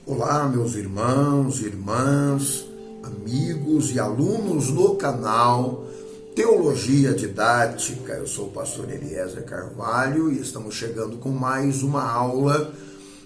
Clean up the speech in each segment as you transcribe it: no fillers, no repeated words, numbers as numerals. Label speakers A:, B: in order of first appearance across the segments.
A: Olá, meus irmãos, irmãs, amigos e alunos no canal Teologia Didática. Eu sou o pastor Eliezer Carvalho e estamos chegando com mais uma aula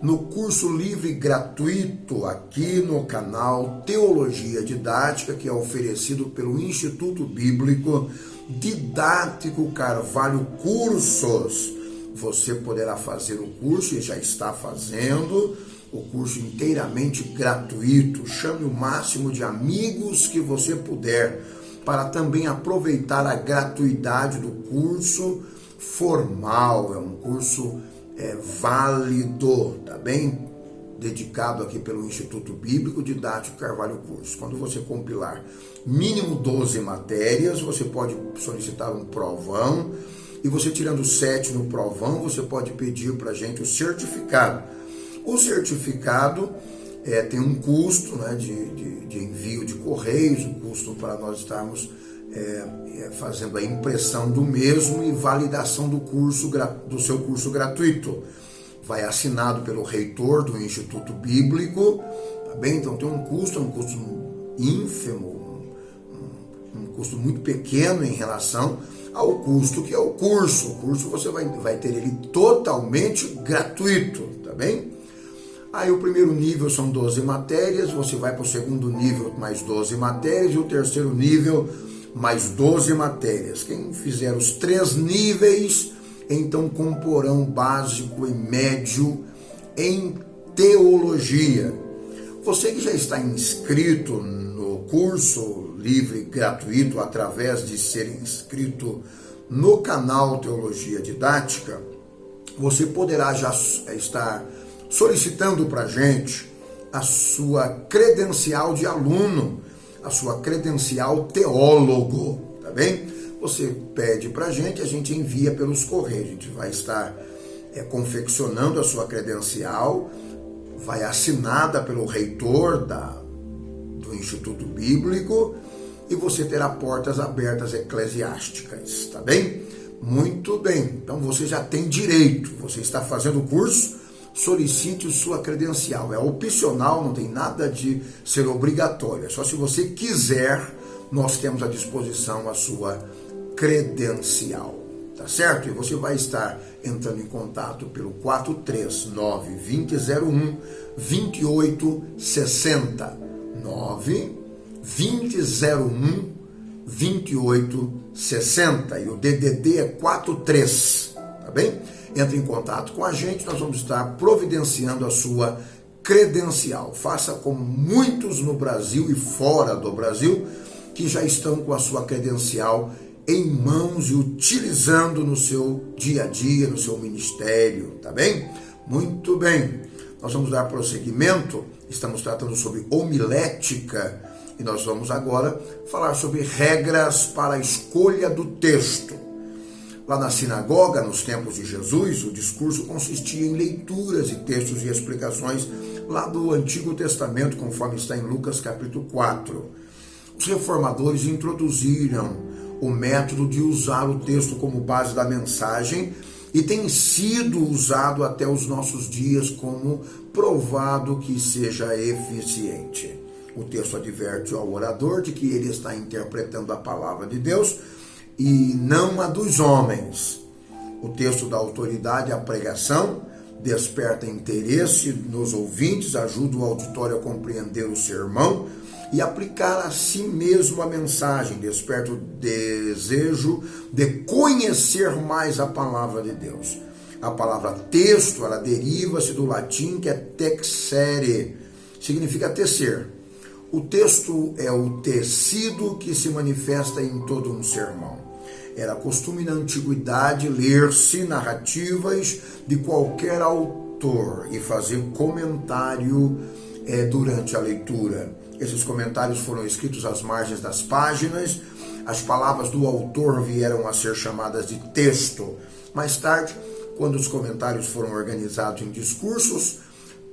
A: no curso livre gratuito aqui no canal Teologia Didática, que é oferecido pelo Instituto Bíblico Didático Carvalho Cursos. Você poderá fazer o curso e já está fazendo o curso inteiramente gratuito. Chame o máximo de amigos que você puder para também aproveitar a gratuidade do curso formal. É um curso válido, tá bem? Dedicado aqui pelo Instituto Bíblico Didático Carvalho Cursos. Quando você compilar mínimo 12 matérias, você pode solicitar um provão, e você tirando 7 no provão, você pode pedir para a gente o certificado. O certificado tem um custo, né, de envio de correios, um custo para nós estarmos fazendo a impressão do mesmo e validação do seu curso gratuito. Vai assinado pelo reitor do Instituto Bíblico, tá bem? Então tem um custo ínfimo, um custo muito pequeno em relação ao custo que é o curso. O curso você vai ter ele totalmente gratuito, tá bem? Aí o primeiro nível são 12 matérias, você vai para o segundo nível mais 12 matérias e o terceiro nível mais 12 matérias. Quem fizer os 3 níveis, então comporão básico e médio em teologia. Você que já está inscrito no curso livre gratuito através de ser inscrito no canal Teologia Didática, você poderá já estar solicitando para a gente a sua credencial de aluno, a sua credencial teólogo, tá bem? Você pede para a gente envia pelos correios. A gente vai estar confeccionando a sua credencial, vai assinada pelo reitor do Instituto Bíblico, e você terá portas abertas eclesiásticas, tá bem? Muito bem, então você já tem direito, você está fazendo o curso, solicite sua credencial. É opcional, não tem nada de ser obrigatório. É só se você quiser, nós temos à disposição a sua credencial, tá certo? E você vai estar entrando em contato pelo 439-2001-2860. 9-2001-2860. E o DDD é 43, tá bem? Entre em contato com a gente, nós vamos estar providenciando a sua credencial. Faça como muitos no Brasil e fora do Brasil que já estão com a sua credencial em mãos e utilizando no seu dia a dia, no seu ministério, tá bem? Muito bem, nós vamos dar prosseguimento, estamos tratando sobre homilética e nós vamos agora falar sobre regras para a escolha do texto. Lá na sinagoga, nos tempos de Jesus, o discurso consistia em leituras de textos e explicações lá do Antigo Testamento, conforme está em Lucas capítulo 4. Os reformadores introduziram o método de usar o texto como base da mensagem e tem sido usado até os nossos dias como provado que seja eficiente. O texto adverte ao orador de que ele está interpretando a palavra de Deus e não a dos homens. O texto dá autoridade à pregação, desperta interesse nos ouvintes, ajuda o auditório a compreender o sermão e aplicar a si mesmo a mensagem, desperta o desejo de conhecer mais a palavra de Deus. A palavra texto, ela deriva-se do latim que é texere, significa tecer. O texto é o tecido que se manifesta em todo um sermão. Era costume na antiguidade ler-se narrativas de qualquer autor e fazer comentário durante a leitura. Esses comentários foram escritos às margens das páginas. As palavras do autor vieram a ser chamadas de texto. Mais tarde, quando os comentários foram organizados em discursos,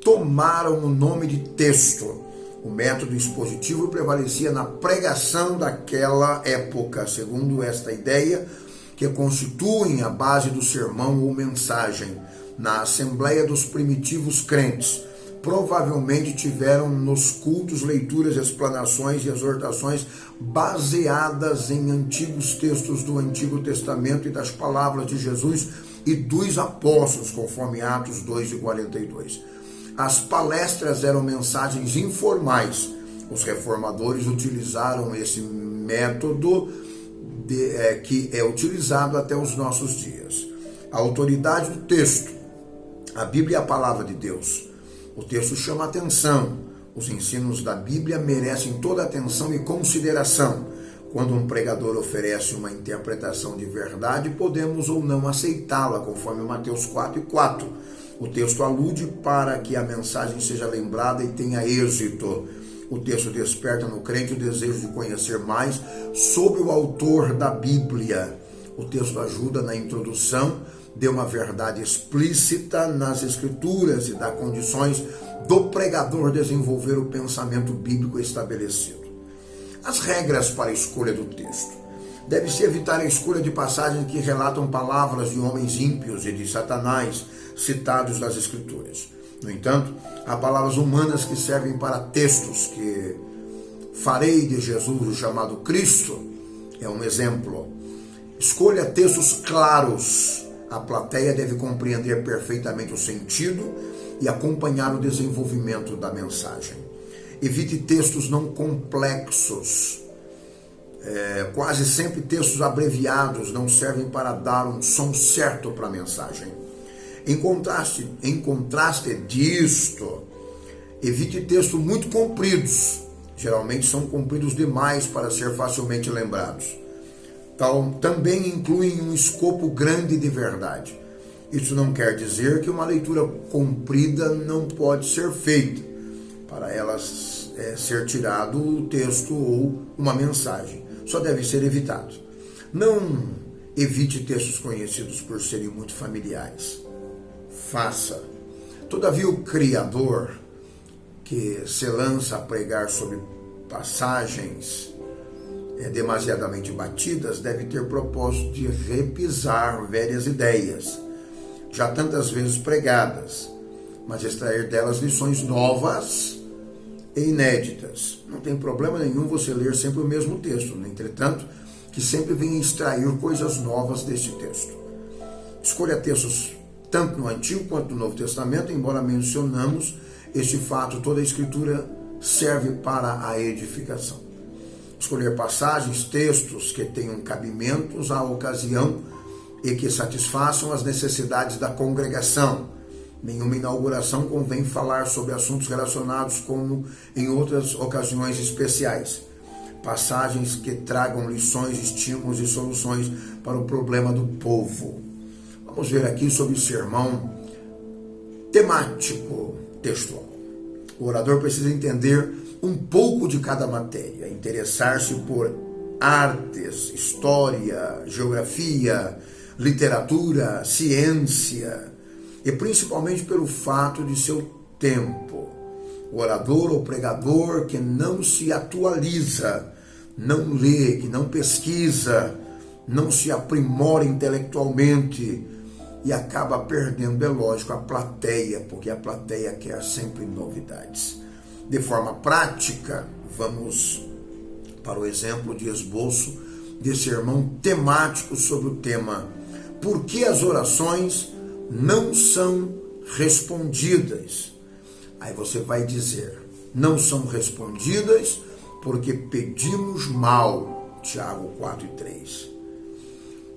A: tomaram o nome de texto. O método expositivo prevalecia na pregação daquela época, segundo esta ideia, que constituem a base do sermão ou mensagem, na assembleia dos primitivos crentes. provavelmente tiveram nos cultos leituras, explanações e exortações baseadas em antigos textos do Antigo Testamento e das palavras de Jesus e dos apóstolos, conforme Atos 2:42. As palestras eram mensagens informais. Os reformadores utilizaram esse método que é utilizado até os nossos dias. A autoridade do texto. A Bíblia é a palavra de Deus. O texto chama atenção. Os ensinos da Bíblia merecem toda atenção e consideração. Quando um pregador oferece uma interpretação de verdade, podemos ou não aceitá-la, conforme Mateus 4:4. O texto alude para que a mensagem seja lembrada e tenha êxito. O texto desperta no crente o desejo de conhecer mais sobre o autor da Bíblia. O texto ajuda na introdução de uma verdade explícita nas Escrituras e dá condições do pregador desenvolver o pensamento bíblico estabelecido. As regras para a escolha do texto. Deve-se evitar a escolha de passagens que relatam palavras de homens ímpios e de Satanás citados nas Escrituras. No entanto, há palavras humanas que servem para textos que farei de Jesus o chamado Cristo. É um exemplo. Escolha textos claros. A plateia deve compreender perfeitamente o sentido e acompanhar o desenvolvimento da mensagem. Evite textos não complexos. Quase sempre textos abreviados não servem para dar um som certo para a mensagem. Em contraste disto, evite textos muito compridos. Geralmente são compridos demais para ser facilmente lembrados. Também incluem um escopo grande de verdade. Isso não quer dizer que uma leitura comprida não pode ser feita, para ela ser tirado o texto ou uma mensagem. Só deve ser evitado. Não evite textos conhecidos por serem muito familiares. Faça. Todavia, o Criador, que se lança a pregar sobre passagens demasiadamente batidas, deve ter propósito de repisar velhas ideias, já tantas vezes pregadas, mas extrair delas lições novas e inéditas. Não tem problema nenhum você ler sempre o mesmo texto, entretanto, que sempre venha extrair coisas novas deste texto. Escolha textos tanto no Antigo quanto no Novo Testamento, embora mencionamos este fato, toda a Escritura serve para a edificação. Escolher passagens, textos que tenham cabimentos à ocasião e que satisfaçam as necessidades da congregação. Nenhuma inauguração convém falar sobre assuntos relacionados como em outras ocasiões especiais. Passagens que tragam lições, estímulos e soluções para o problema do povo. Vamos ver aqui sobre o sermão temático textual. O orador precisa entender um pouco de cada matéria, interessar-se por artes, história, geografia, literatura, ciência, e principalmente pelo fato de seu tempo. O orador ou pregador que não se atualiza, não lê, que não pesquisa, não se aprimora intelectualmente e acaba perdendo, é lógico, a plateia, porque a plateia quer sempre novidades. De forma prática, vamos para o exemplo de esboço de sermão temático sobre o tema: por que as orações não são respondidas? Aí você vai dizer: não são respondidas porque pedimos mal, Tiago 4:3.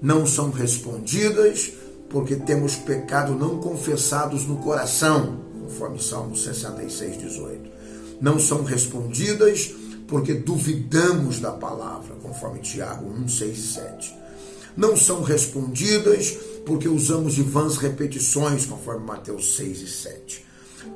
A: Não são respondidas porque temos pecado não confessados no coração, conforme Salmo 66:18. Não são respondidas porque duvidamos da palavra, conforme Tiago 1:6 e 7. Não são respondidas porque usamos de vãs repetições, conforme Mateus 6 e 7.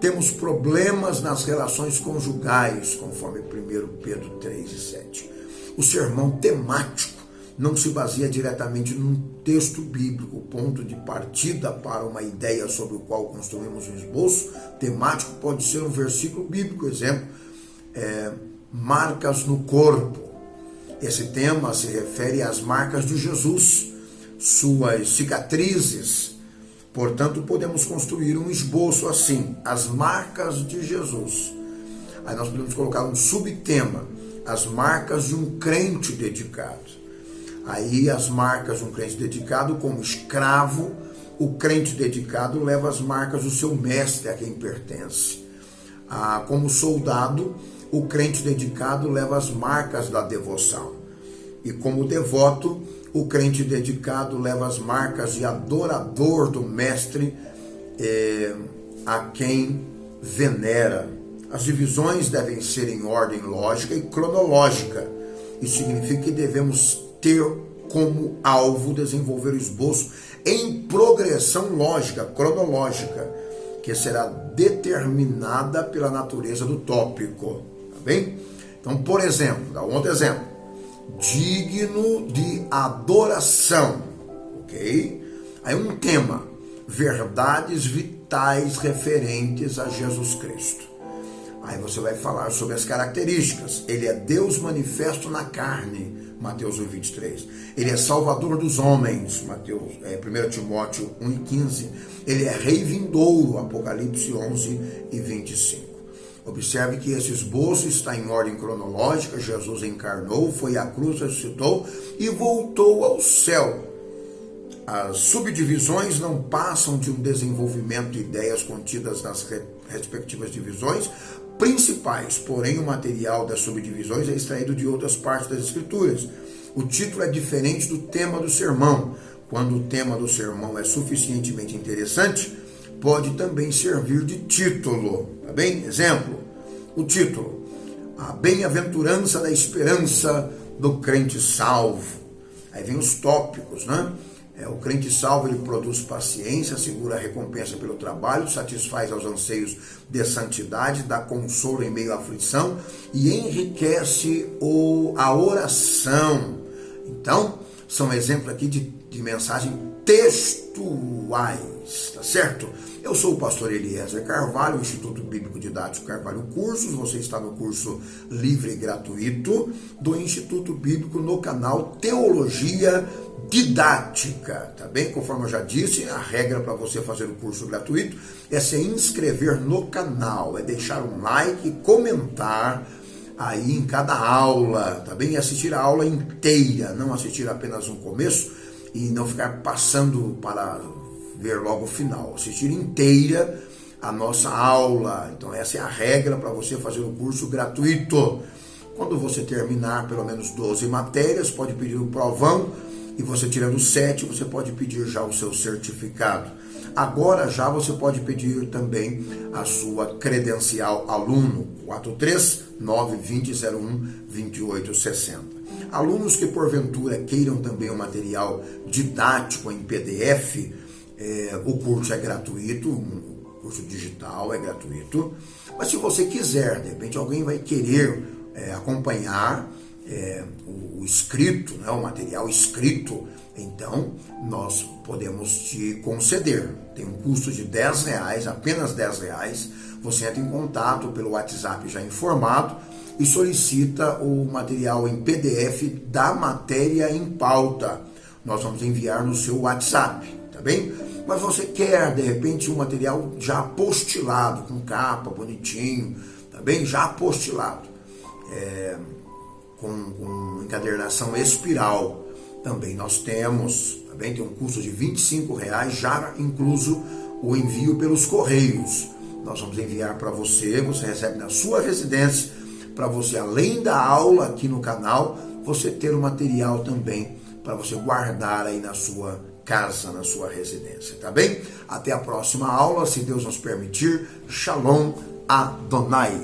A: Temos problemas nas relações conjugais, conforme 1 Pedro 3 e 7. O sermão temático não se baseia diretamente num texto bíblico. O ponto de partida para uma ideia sobre o qual construímos um esboço temático pode ser um versículo bíblico. Exemplo, marcas no corpo. Esse tema se refere às marcas de Jesus, suas cicatrizes, Portanto, podemos construir um esboço assim, as marcas de Jesus. Aí nós podemos colocar um subtema, as marcas de um crente dedicado. Aí as marcas de um crente dedicado, como escravo, o crente dedicado leva as marcas do seu mestre a quem pertence. Como soldado, o crente dedicado leva as marcas da devoção. E como devoto, o crente dedicado leva as marcas de adorador do mestre a quem venera. As divisões devem ser em ordem lógica e cronológica. Isso significa que devemos ter como alvo desenvolver o esboço em progressão lógica, cronológica, que será determinada pela natureza do tópico, tá bem? Então, por exemplo, dá um outro exemplo, digno de adoração, ok? Aí um tema, verdades vitais referentes a Jesus Cristo. Aí você vai falar sobre as características. Ele é Deus manifesto na carne, Mateus 1,23. Ele é Salvador dos homens, 1 Timóteo 1,15. Ele é Rei vindouro, Apocalipse 11:25. Observe que esse esboço está em ordem cronológica. Jesus encarnou, foi à cruz, ressuscitou e voltou ao céu. As subdivisões não passam de um desenvolvimento de ideias contidas nas respectivas divisões principais, porém o material das subdivisões é extraído de outras partes das Escrituras. O título é diferente do tema do sermão. Quando o tema do sermão é suficientemente interessante, pode também servir de título, tá bem? Exemplo, o título, a bem-aventurança da esperança do crente salvo. Aí vem os tópicos, né? O crente salvo, ele produz paciência, assegura a recompensa pelo trabalho, satisfaz aos anseios de santidade, dá consolo em meio à aflição e enriquece a oração. Então, são exemplos aqui de mensagem textuais, tá certo? Eu sou o pastor Eliezer Carvalho, Instituto Bíblico Didático Carvalho Cursos. Você está no curso livre e gratuito do Instituto Bíblico no canal Teologia Didática, tá bem? Conforme eu já disse, a regra para você fazer o curso gratuito é se inscrever no canal, é deixar um like e comentar aí em cada aula, tá bem? E assistir a aula inteira, não assistir apenas um começo e não ficar passando para ver logo o final, assistir inteira a nossa aula. Então essa é a regra para você fazer o curso gratuito. Quando você terminar pelo menos 12 matérias, pode pedir o provão, e você tirando 7, você pode pedir já o seu certificado. Agora já você pode pedir também a sua credencial aluno, 439-2001-2860. Alunos que porventura queiram também o material didático em PDF, o curso é gratuito, o curso digital é gratuito, mas se você quiser, de repente alguém vai querer acompanhar o escrito, né, o material escrito, então nós podemos te conceder. Tem um custo de R$10, apenas R$10. Você entra em contato pelo WhatsApp já informado e solicita o material em PDF da matéria em pauta. Nós vamos enviar no seu WhatsApp, tá bem? Mas você quer, de repente, um material já apostilado, com capa, bonitinho, tá bem? Já apostilado, com encadernação espiral. Também nós temos, tá bem? Tem um custo de R$25, já incluso o envio pelos correios. Nós vamos enviar para você, você recebe na sua residência, para você, além da aula aqui no canal, você ter o material também para você guardar aí na sua casa, na sua residência, tá bem? Até a próxima aula, se Deus nos permitir. Shalom Adonai.